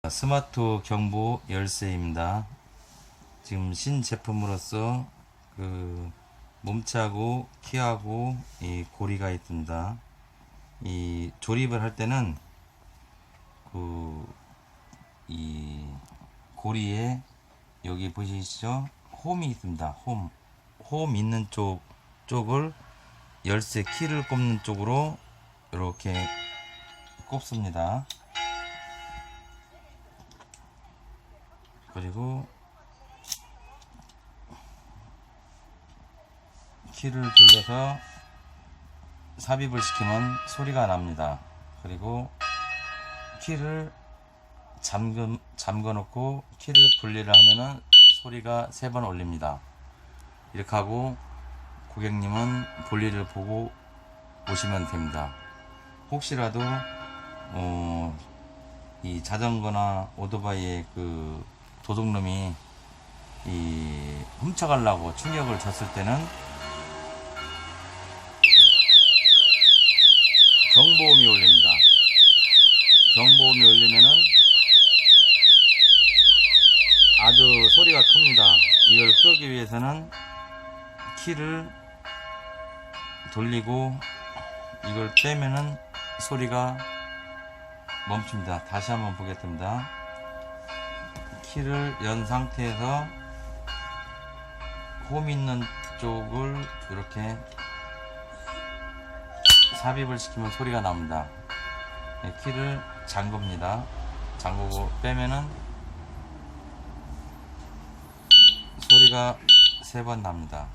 스마트 경보 열쇠입니다. 지금 신제품으로서 그 몸체하고 키하고 이 고리가 있습니다. 이 조립을 할 때는 이 고리에 여기 보시죠, 홈이 있습니다. 홈 있는 쪽을 열쇠 키를 꼽는 쪽으로 이렇게 꼽습니다. 그리고 키를 돌려서 삽입을 시키면 소리가 납니다. 그리고 키를 잠궈 놓고 키를 분리를 하면은 소리가 3번 울립니다. 이렇게 하고 고객님은 볼일을 보고 오시면 됩니다. 혹시라도 이 자전거나 오토바이의 그 도둑놈이 훔쳐가려고 충격을 줬을 때는 경보음이 울립니다. 경보음이 울리면은 아주 소리가 큽니다. 이걸 끄기 위해서는 키를 돌리고 이걸 빼면은 소리가 멈춥니다. 다시 한번 보겠습니다. 키를 연 상태에서 홈 있는 쪽을 이렇게 삽입을 시키면 소리가 납니다. 키를 잠굽니다. 잠그고 빼면은 소리가 3번 납니다.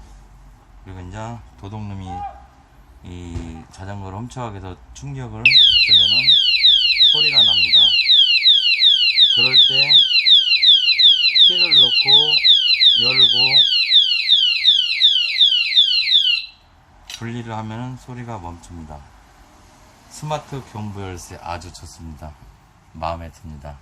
그리고 이제 도둑놈이 이 자전거를 훔쳐가기 위해서 충격을 주면은 소리가 납니다. 그럴 때 키를 넣고 열고 분리를 하면은 소리가 멈춥니다. 스마트 경보 열쇠 아주 좋습니다. 마음에 듭니다.